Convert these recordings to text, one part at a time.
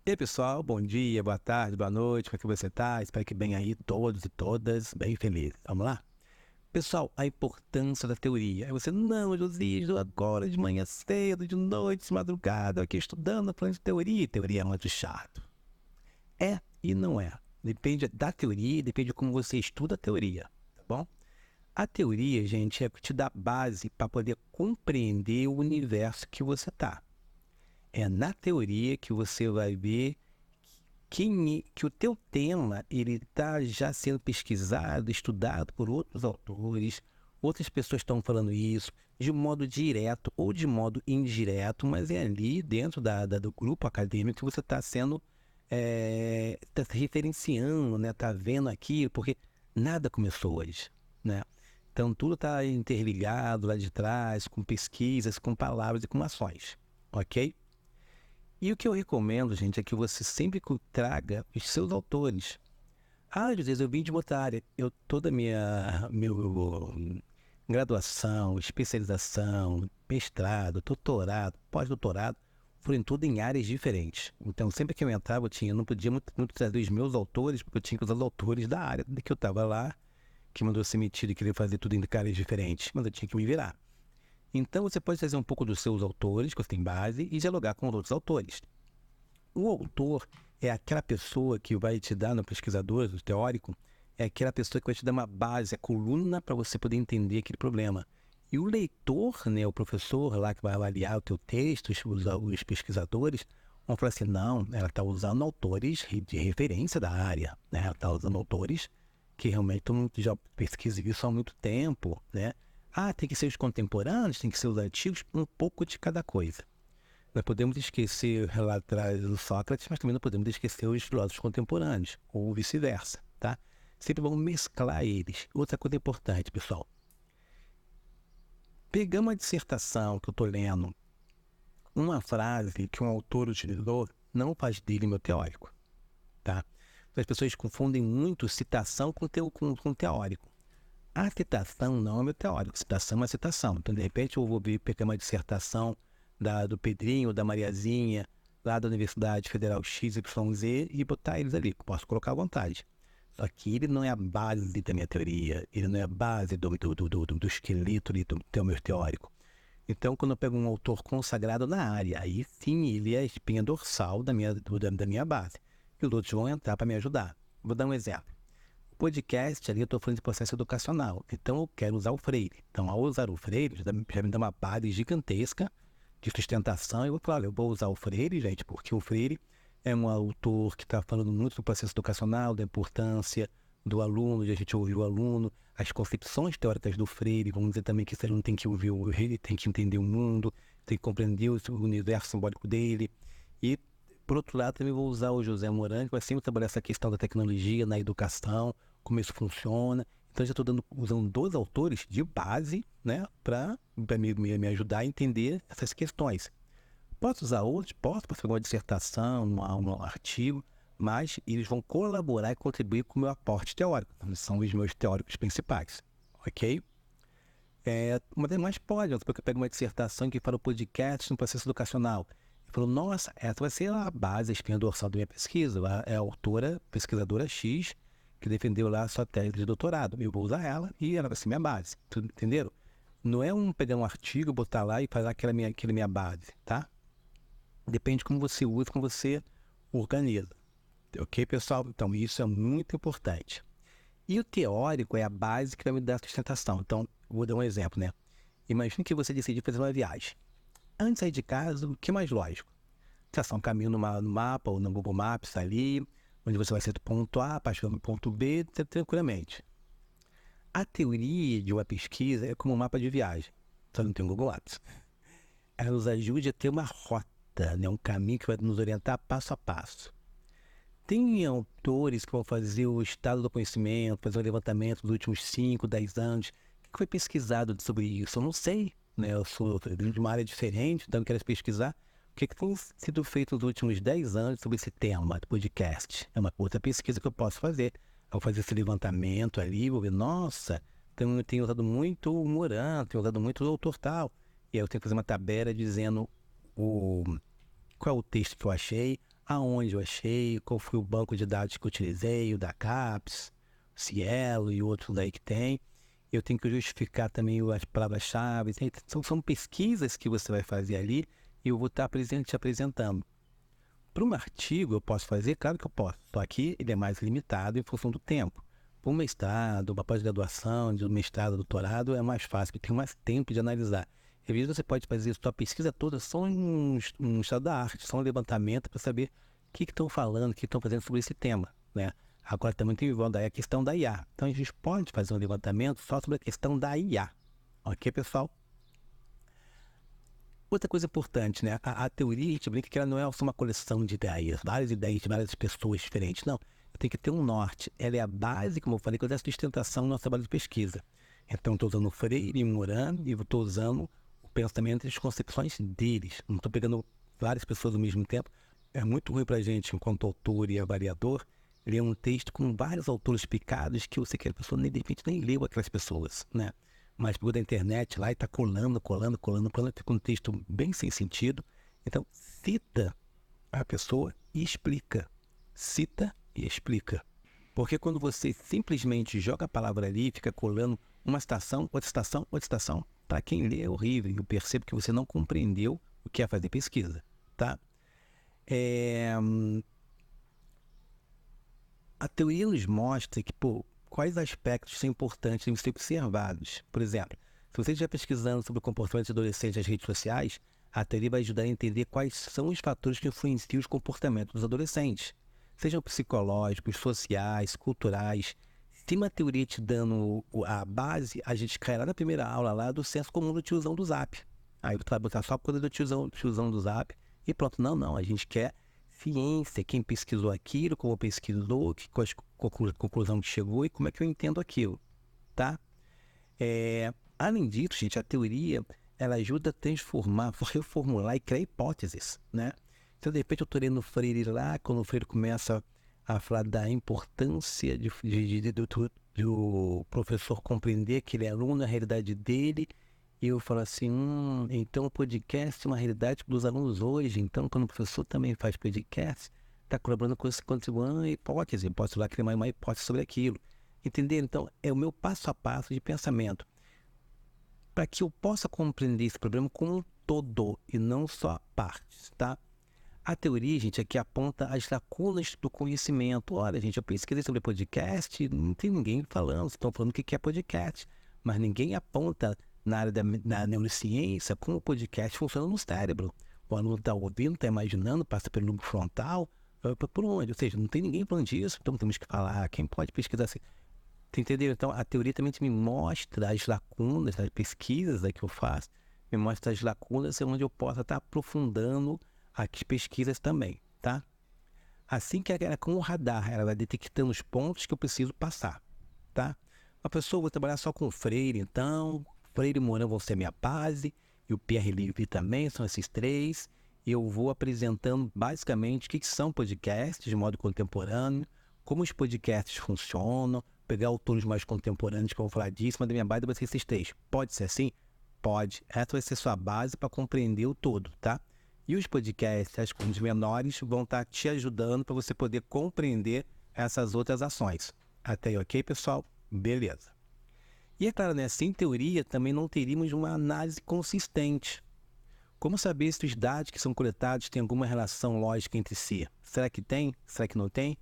E aí, pessoal, bom dia, boa tarde, boa noite, como é que você tá? Espero que bem aí, todos e todas, bem felizes. Vamos lá? Pessoal, a importância da teoria. Aí você, não, Josias, agora de manhã cedo, de noite, de madrugada, aqui estudando, falando de teoria. Teoria é muito chato. É e não é. Depende da teoria, depende de como você estuda a teoria, tá bom? A teoria, gente, é o que te dá base para poder compreender o universo que você tá. É na teoria que você vai ver que o teu tema ele está já sendo pesquisado, estudado por outros autores, outras pessoas estão falando isso de modo direto ou de modo indireto, mas é ali dentro do grupo acadêmico que você está sendo, está se referenciando, né? Está vendo aquilo, porque nada começou hoje, né? Então tudo está interligado lá de trás, com pesquisas, com palavras e com ações, ok? E o que eu recomendo, gente, é que você sempre traga os seus autores. Ah, José, eu vim de outra área. Toda a meu graduação, especialização, mestrado, doutorado, pós-doutorado, foram tudo em áreas diferentes. Então, sempre que eu entrava, eu não podia muito trazer os meus autores, porque eu tinha que usar os autores da área que eu estava lá, que mandou ser metido e queria fazer tudo em áreas diferentes, mas eu tinha que me virar. Então, você pode trazer um pouco dos seus autores, que você tem base, e dialogar com os outros autores. O autor é aquela pessoa que vai te dar, no pesquisador, no teórico, é aquela pessoa que vai te dar uma base, a coluna para você poder entender aquele problema. E o leitor, né, o professor lá que vai avaliar o teu texto, os pesquisadores, vão falar assim, não, ela está usando autores de referência da área, né? Ela está usando autores que realmente todo mundo já pesquisa isso há muito tempo, né? Ah, tem que ser os contemporâneos, tem que ser os antigos, um pouco de cada coisa. Nós podemos esquecer lá atrás do Sócrates, mas também não podemos esquecer os filósofos contemporâneos, ou vice-versa, tá? Sempre vamos mesclar eles. Outra coisa importante, pessoal. Pegamos uma dissertação que eu estou lendo, uma frase que um autor utilizou, não faz dele meu teórico, tá? As pessoas confundem muito citação com teórico. A citação não é meu teórico, citação é uma citação. Então, de repente, eu vou pegar uma dissertação do Pedrinho, da Mariazinha, lá da Universidade Federal XYZ e botar eles ali. Posso colocar à vontade. Só que ele não é a base da minha teoria, ele não é a base do esqueleto do meu teórico. Então, quando eu pego um autor consagrado na área, aí sim ele é a espinha dorsal da minha base. E os outros vão entrar para me ajudar. Vou dar um exemplo. Podcast ali eu estou falando de processo educacional, então eu quero usar o Freire. Então, ao usar o Freire, já me dá uma base gigantesca de sustentação. E eu vou falar, olha, eu vou usar o Freire, gente, porque o Freire é um autor que está falando muito do processo educacional, da importância do aluno, de a gente ouvir o aluno, as concepções teóricas do Freire, vamos dizer também que esse aluno tem que ouvir o Freire, tem que entender o mundo, tem que compreender o universo simbólico dele. E, por outro lado, também vou usar o José Morandi, que vai sempre trabalhar essa questão da tecnologia na educação, como isso funciona. Então, já estou usando dois autores de base, né, para me ajudar a entender essas questões. Posso usar outros? Posso fazer uma dissertação, um artigo, mas eles vão colaborar e contribuir com o meu aporte teórico. Então, são os meus teóricos principais, ok? Uma das mais pode, porque eu pego uma dissertação que fala o podcast no processo educacional. Eu falo, nossa, essa vai ser a base, a espinha dorsal da minha pesquisa. É a autora, pesquisadora X, que defendeu lá a sua tese de doutorado. Eu vou usar ela e ela vai ser minha base. Entenderam? Não é pegar um artigo, botar lá e fazer aquela minha base, tá? Depende de como você usa, como você organiza. Ok, pessoal? Então, isso é muito importante. E o teórico é a base que vai me dar a sustentação. Então, vou dar um exemplo, né? Imagine que você decidiu fazer uma viagem. Antes de sair de casa, o que é mais lógico? Traçar um caminho no mapa ou no Google Maps ali, onde você vai ser do ponto A para chegar no ponto B tranquilamente. A teoria de uma pesquisa é como um mapa de viagem, só não tem um Google Maps. Ela nos ajuda a ter uma rota, né? Um caminho que vai nos orientar passo a passo. Tem autores que vão fazer o estado do conhecimento, fazer um levantamento dos últimos 5, 10 anos. O que foi pesquisado sobre isso? Eu não sei, né? Eu sou de uma área diferente, então eu quero pesquisar o que tem sido feito nos últimos 10 anos sobre esse tema do podcast. É uma outra pesquisa que eu posso fazer. Eu vou fazer esse levantamento ali, vou ver, nossa, tenho usado muito o Moran, tenho usado muito o autor tal. E aí eu tenho que fazer uma tabela dizendo qual é o texto que eu achei. aonde eu achei, qual foi o banco de dados que eu utilizei, o da CAPES, o Cielo e outros aí que tem. Eu tenho que justificar também as palavras-chave. São pesquisas que você vai fazer ali e eu vou estar te apresentando. Para um artigo eu posso fazer? Claro que eu posso, só que ele é mais limitado em função do tempo. Para um mestrado, uma pós-graduação, de um mestrado, doutorado, é mais fácil, porque tem mais tempo de analisar. Às vezes você pode fazer a sua pesquisa toda só em um estado da arte, só um levantamento para saber o que estão falando, o que estão fazendo sobre esse tema, né? Agora também tem envolvendo aí a questão da IA. Então a gente pode fazer um levantamento só sobre a questão da IA. Ok, pessoal? Outra coisa importante, né? A teoria, a gente brinca que ela não é só uma coleção de ideias de várias pessoas diferentes. Não, tem que ter um norte. Ela é a base, como eu falei, que dá sustentação no nosso trabalho de pesquisa. Então, estou usando o Freire e Moran e estou usando o pensamento e as concepções deles. Não estou pegando várias pessoas ao mesmo tempo. É muito ruim para a gente, enquanto autor e avaliador, ler um texto com vários autores picados que eu sei que a pessoa, de repente, nem leu aquelas pessoas, né? Mas pegou da internet lá e está colando, fica um texto bem sem sentido. Então, cita a pessoa e explica. Cita e explica. Porque quando você simplesmente joga a palavra ali, fica colando uma citação, outra citação, outra citação, para quem lê é horrível. Eu percebo que você não compreendeu o que é fazer pesquisa, tá? A teoria nos mostra que, quais aspectos são importantes devem ser observados. Por exemplo, se você estiver pesquisando sobre o comportamento de adolescentes nas redes sociais, a teoria vai ajudar a entender quais são os fatores que influenciam os comportamentos dos adolescentes, sejam psicológicos, sociais, culturais. Se uma teoria te dando a base, a gente cai lá na primeira aula lá do senso comum do tiozão do Zap. Aí você vai botar só a coisa do tiozão do Zap e pronto. Não, a gente quer ciência, quem pesquisou aquilo, como pesquisou, qual a conclusão que chegou e como é que eu entendo aquilo, tá? Além disso, gente, a teoria, ela ajuda a transformar, reformular e criar hipóteses, né? Então, de repente, eu estou lendo o Freire lá, quando o Freire começa a falar da importância do professor compreender que ele é aluno, na realidade dele, e eu falo assim, então o podcast é uma realidade dos alunos hoje, então quando o professor também faz podcast, está colaborando com esse contribuinte uma hipótese, posso lá criar uma hipótese sobre aquilo. Entender? Então, é o meu passo a passo de pensamento. Para que eu possa compreender esse problema como um todo e não só partes, tá? A teoria, gente, aqui aponta as lacunas do conhecimento. Olha, gente, eu pesquisei sobre podcast, não tem ninguém falando, estão falando o que é podcast, mas ninguém aponta na área da neurociência como o podcast funciona no cérebro. O aluno está ouvindo, está imaginando, passa pelo lobo frontal, por onde? Ou seja, não tem ninguém falando disso, então temos que falar. Quem pode pesquisar assim? Entendeu? Então, a teoria também me mostra as lacunas, as pesquisas que eu faço, me mostra as lacunas onde eu possa estar aprofundando as pesquisas também, tá? Assim que ela, com o radar, ela vai detectando os pontos que eu preciso passar, tá? Uma pessoa, vou trabalhar só com o Freire, então, Freire e Moran vão ser minha base, e o Pierre Levy também, são esses três. Eu vou apresentando basicamente o que são podcasts de modo contemporâneo, como os podcasts funcionam, pegar autores mais contemporâneos que vão falar disso, mas da minha base vai ser esses três. Pode ser assim? Pode. Essa vai ser sua base para compreender o todo, tá? E os podcasts, as coisas menores, vão estar te ajudando para você poder compreender essas outras ações. Até aí, ok, pessoal? Beleza. E é claro, né, sem teoria também não teríamos uma análise consistente. Como saber se os dados que são coletados têm alguma relação lógica entre si? Será que tem? Será que não tem?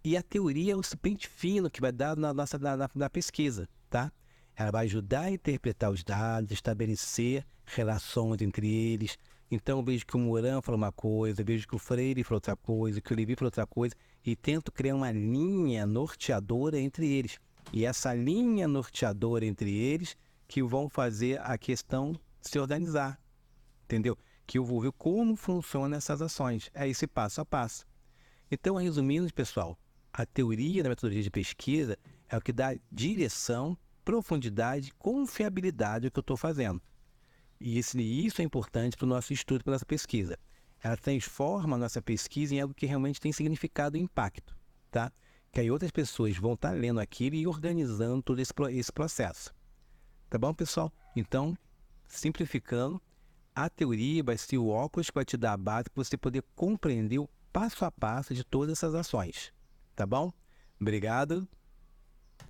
E a teoria é o pente fino que vai dar na pesquisa, tá? Ela vai ajudar a interpretar os dados, estabelecer relações entre eles. Então, eu vejo que o Moran falou uma coisa, eu vejo que o Freire falou outra coisa, que o Levy falou outra coisa, e tento criar uma linha norteadora entre eles. E essa linha norteadora entre eles que vão fazer a questão se organizar, entendeu? Que eu vou ver como funcionam essas ações. É esse passo a passo. Então, resumindo, pessoal, a teoria da metodologia de pesquisa é o que dá direção, profundidade, confiabilidade ao que eu estou fazendo. E isso é importante para o nosso estudo, para a nossa pesquisa. Ela transforma a nossa pesquisa em algo que realmente tem significado e impacto, tá? Que aí outras pessoas vão estar lendo aquilo e organizando todo esse processo. Tá bom, pessoal? Então, simplificando, a teoria vai ser o óculos que vai te dar a base para você poder compreender o passo a passo de todas essas ações, tá bom? Obrigado.